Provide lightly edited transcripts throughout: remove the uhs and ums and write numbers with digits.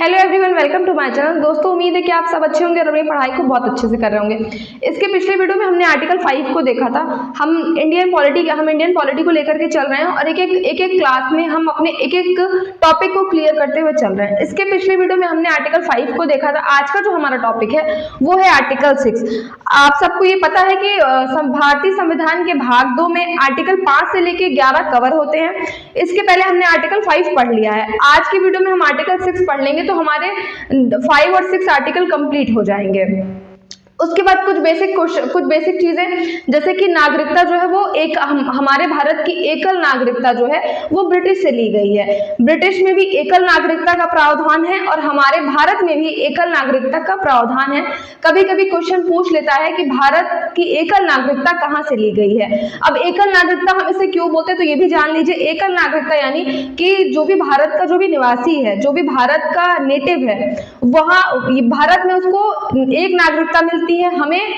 Hello everyone, welcome to my channel. दोस्तों, उम्मीद है कि आप सब अच्छे होंगे और अपनी पढ़ाई को बहुत अच्छे से कर रहे होंगे। इसके पिछले वीडियो में हमने आर्टिकल 5 को देखा था। हम इंडियन पॉलिटी को लेकर के चल रहे हैं और एक एक क्लास में हम अपने एक एक टॉपिक को क्लियर करते हुए चल रहे हैं। इसके पिछले वीडियो में हमने आर्टिकल 5 को देखा था। आज का जो हमारा टॉपिक है वो है आर्टिकल 6। आप सबको ये पता है कि भारतीय संविधान के भाग 2 में आर्टिकल 5 से लेकर 11 कवर होते हैं। इसके पहले हमने आर्टिकल 5 पढ़ लिया है। आज की वीडियो में हम आर्टिकल 6 पढ़ लेंगे तो हमारे 5 और 6 आर्टिकल कंप्लीट हो जाएंगे। उसके बाद कुछ बेसिक चीजें, जैसे कि नागरिकता जो है वो हमारे भारत की एकल नागरिकता जो है वो ब्रिटिश से ली गई है। ब्रिटिश में भी एकल नागरिकता का प्रावधान है और हमारे भारत में भी एकल नागरिकता का प्रावधान है। कभी कभी क्वेश्चन पूछ लेता है कि भारत की एकल नागरिकता कहाँ से ली गई है। अब एकल नागरिकता हम इसे क्यों बोलते हैं तो ये भी जान लीजिए। एकल नागरिकता यानी कि जो भी भारत का जो भी निवासी है, जो भी भारत का नेटिव है, वहाँ भारत में उसको एक नागरिकता मिलती है। हमें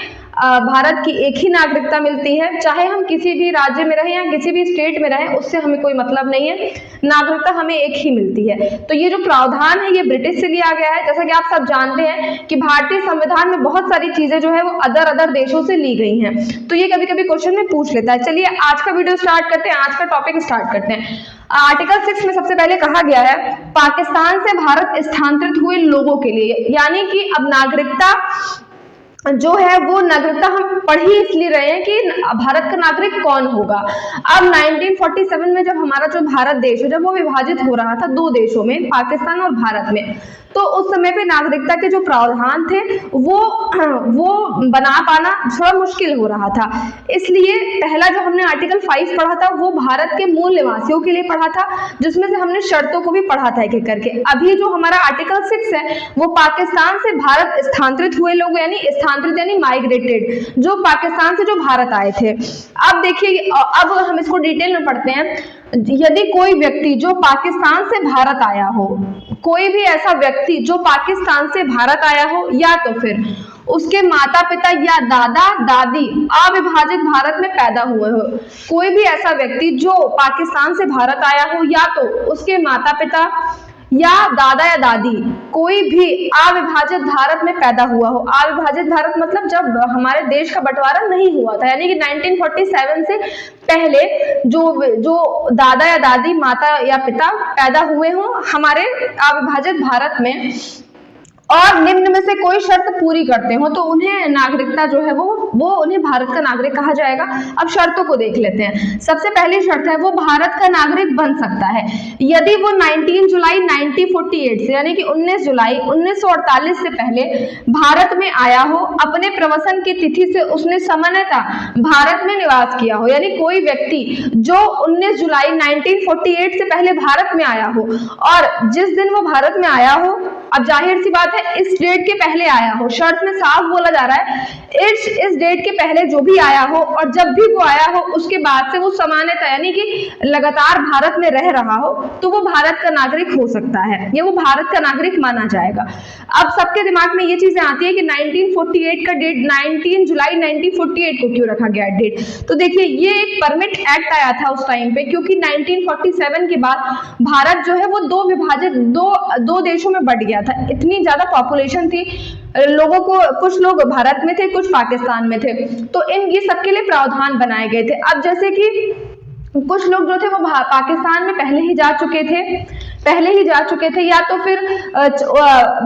भारत की एक ही नागरिकता मिलती है, चाहे हम किसी भी राज्य में रहें या किसी भी स्टेट में रहें, उससे हमें कोई मतलब नहीं है। नागरिकता हमें एक ही मिलती है। तो ये जो प्रावधान है ये ब्रिटिश से लिया गया है। जैसा कि आप सब जानते हैं कि भारतीय संविधान में बहुत सारी चीजें जो है वो अदर देशों से ली गई हैं। तो ये कभी कभी क्वेश्चन में पूछ लेता है। चलिए आज का वीडियो स्टार्ट करते हैं, आज का टॉपिक स्टार्ट करते हैं। आर्टिकल 6 में सबसे पहले कहा गया है पाकिस्तान से भारत स्थानांतरित हुए लोगों के लिए, यानी कि अब नागरिकता जो है वो नागरिकता हम पढ़ ही इसलिए रहे हैं कि भारत का नागरिक कौन होगा। अब 1947 में जब हमारा जो भारत देश है जब वो विभाजित हो रहा था दो देशों में, पाकिस्तान और भारत में, तो उस समय पे नागरिकता के जो प्रावधान थे वो बना पाना थोड़ा मुश्किल हो रहा था। इसलिए पहला जो हमने आर्टिकल 5 पढ़ा था वो भारत के मूल निवासियों के लिए पढ़ा था, जिसमें से हमने शर्तों को भी पढ़ा था एक एक करके। अभी जो हमारा आर्टिकल 6 है वो पाकिस्तान से भारत स्थानांतरित हुए लोग यानी माइग्रेटेड, जो पाकिस्तान से जो भारत आए थे। अब देखिए, अब हम इसको डिटेल में पढ़ते हैं। यदि कोई व्यक्ति जो पाकिस्तान से भारत आया हो, कोई भी ऐसा व्यक्ति जो पाकिस्तान से भारत आया हो, या तो फिर उसके माता पिता या दादा दादी अविभाजित भारत में पैदा हुए हो, कोई भी ऐसा व्यक्ति जो पाकिस्तान से भारत आया हो, या तो उसके माता पिता या दादा या दादी कोई भी अविभाजित भारत में पैदा हुआ हो। अविभाजित भारत मतलब जब हमारे देश का बंटवारा नहीं हुआ था, यानी कि 1947 से पहले जो दादा या दादी, माता या पिता पैदा हुए हो हमारे अविभाजित भारत में और निम्न में से कोई शर्त पूरी करते हो तो उन्हें नागरिकता जो है वो उन्हें भारत का नागरिक कहा जाएगा। अब शर्तों को देख लेते हैं। सबसे पहली शर्त है वो भारत का नागरिक बन सकता है यदि वो 19 जुलाई 1948 से यानी कि 19 जुलाई 1948 से पहले भारत में आया हो, अपने प्रवसन की तिथि से उसने सामान्यतः भारत में निवास किया हो। यानी कोई व्यक्ति जो 19 जुलाई 1948 से पहले भारत में आया हो और जिस दिन वो भारत में आया हो, अब जाहिर सी बात है इस डेट के पहले आया हो, शर्त में साफ बोला जा रहा है इस डेट के पहले जो भी आया हो और जब भी वो आया हो उसके बाद से वो सामान्यतः यानी कि लगातार भारत में रह रहा हो, तो वो भारत का नागरिक हो सकता है, ये वो भारत का नागरिक माना जाएगा। अब सबके दिमाग में ये चीजें आती है कि 1948 का डेट 19 जुलाई 1948 को क्यों रखा गया डेट। तो देखिए, ये एक परमिट एक्ट आया था उस टाइम पे, क्योंकि 1947 के बाद भारत जो है वो दो देशों में बंट गया था। इतनी ज्यादा पॉपुलेशन थी लोगों को, कुछ लोग भारत में थे, कुछ पाकिस्तान में थे, तो ये सबके लिए प्रावधान बनाए गए थे। अब जैसे कि कुछ लोग जो थे वो पाकिस्तान में पहले ही जा चुके थे या तो फिर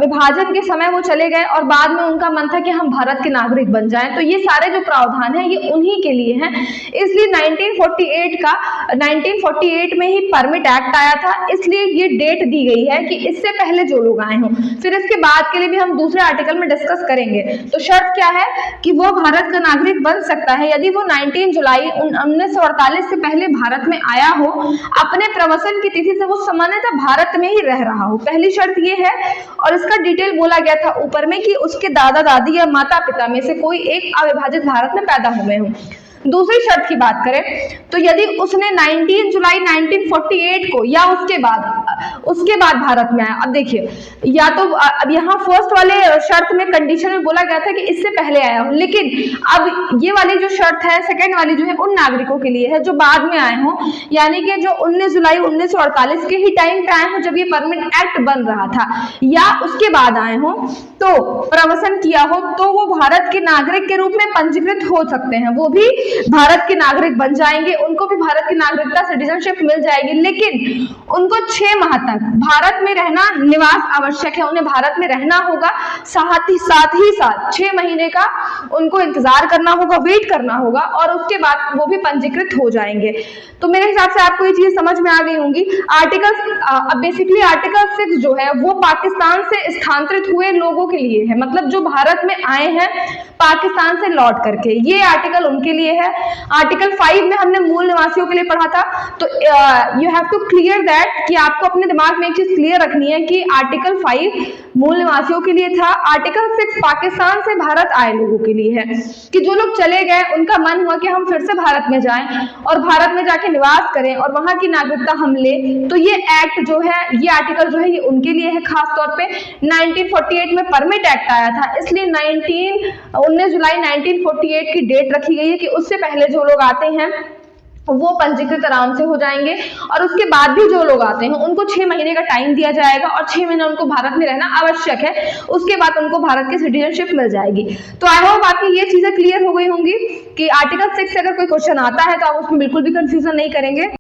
विभाजन के समय वो चले गए और बाद में उनका मन था कि हम भारत के नागरिक बन जाएं। तो ये सारे जो प्रावधान है ये उन्हीं के लिए हैं। इसलिए 1948 में ही परमिट एक्ट आया था, इसलिए ये डेट दी गई है कि इससे पहले जो लोग आए हों। फिर इसके बाद के लिए भी हम दूसरे आर्टिकल में डिस्कस करेंगे। तो शर्त क्या है कि वो भारत का नागरिक बन सकता है यदि वो 19 जुलाई 1948 से पहले भारत में आया हो, अपने प्रवसन की तिथि से वो सामान्यतः भारत में ही रह रहा हो। पहली शर्त ये है और इसका डिटेल बोला गया था ऊपर में कि उसके दादा दादी या माता पिता में से कोई एक अविभाजित भारत में पैदा हुए हो। दूसरी शर्त की बात करें तो यदि उसने 19 जुलाई 1948 को या उसके बाद भारत में आया, अब देखिए या तो अब यहाँ फर्स्ट वाले शर्त में कंडीशन में बोला गया था कि इससे पहले आया हो, लेकिन अब ये वाली जो शर्त है सेकंड वाली जो है उन नागरिकों के लिए है जो बाद में आए हों, यानी कि जो 19 जुलाई 1948 के ही टाइम पे आए हों जब ये परमिट एक्ट बन रहा था, या उसके बाद आए हों तो प्रवासन किया हो, तो वो भारत के नागरिक के रूप में पंजीकृत हो सकते हैं, वो भी भारत के नागरिक बन जाएंगे, उनको भी भारत की नागरिकता सिटीजनशिप मिल जाएगी। लेकिन उनको 6 माह तक भारत में रहना निवास आवश्यक है, उन्हें भारत में रहना होगा, साथ ही साथ 6 महीने का उनको इंतजार करना होगा, वेट करना होगा, और उसके बाद वो भी पंजीकृत हो जाएंगे। तो मेरे हिसाब से आपको ये चीज समझ में आ गई होंगी। बेसिकली आर्टिकल 6 जो है वो पाकिस्तान से स्थानांतरित हुए लोगों के लिए है, मतलब जो भारत में आए हैं पाकिस्तान से लौट करके, ये आर्टिकल उनके लिए है। आर्टिकल 5 में हमने मूल निवासियों के लिए पढ़ा था, तो you have to clear that कि आपको अपने दिमाग में एक चीज क्लियर रखनी है कि आर्टिकल 5 मूल निवासियों के लिए था, आर्टिकल 6 पाकिस्तान से भारत आए लोगों के लिए है, कि जो लोग चले गए उनका मन हुआ कि हम फिर से भारत में जाएं और भारत में जाके निवास करें और वहां की नागरिकता हम ले, तो ये एक्ट जो है, ये आर्टिकल जो है ये उनके लिए है। खास तौर पे 1948 में परमिट एक्ट आया था, इसलिए 19 जुलाई 1948 की डेट रखी गई है कि उससे पहले जो लोग आते हैं वो पंजीकृत आराम से हो जाएंगे, और उसके बाद भी जो लोग आते हैं उनको 6 महीने का टाइम दिया जाएगा और 6 महीने उनको भारत में रहना आवश्यक है, उसके बाद उनको भारत की सिटीजनशिप मिल जाएगी। तो आई होप आपकी ये चीजें क्लियर हो गई होंगी कि आर्टिकल 6 से अगर कोई क्वेश्चन आता है तो आप उसमें बिल्कुल भी कंफ्यूजन नहीं करेंगे।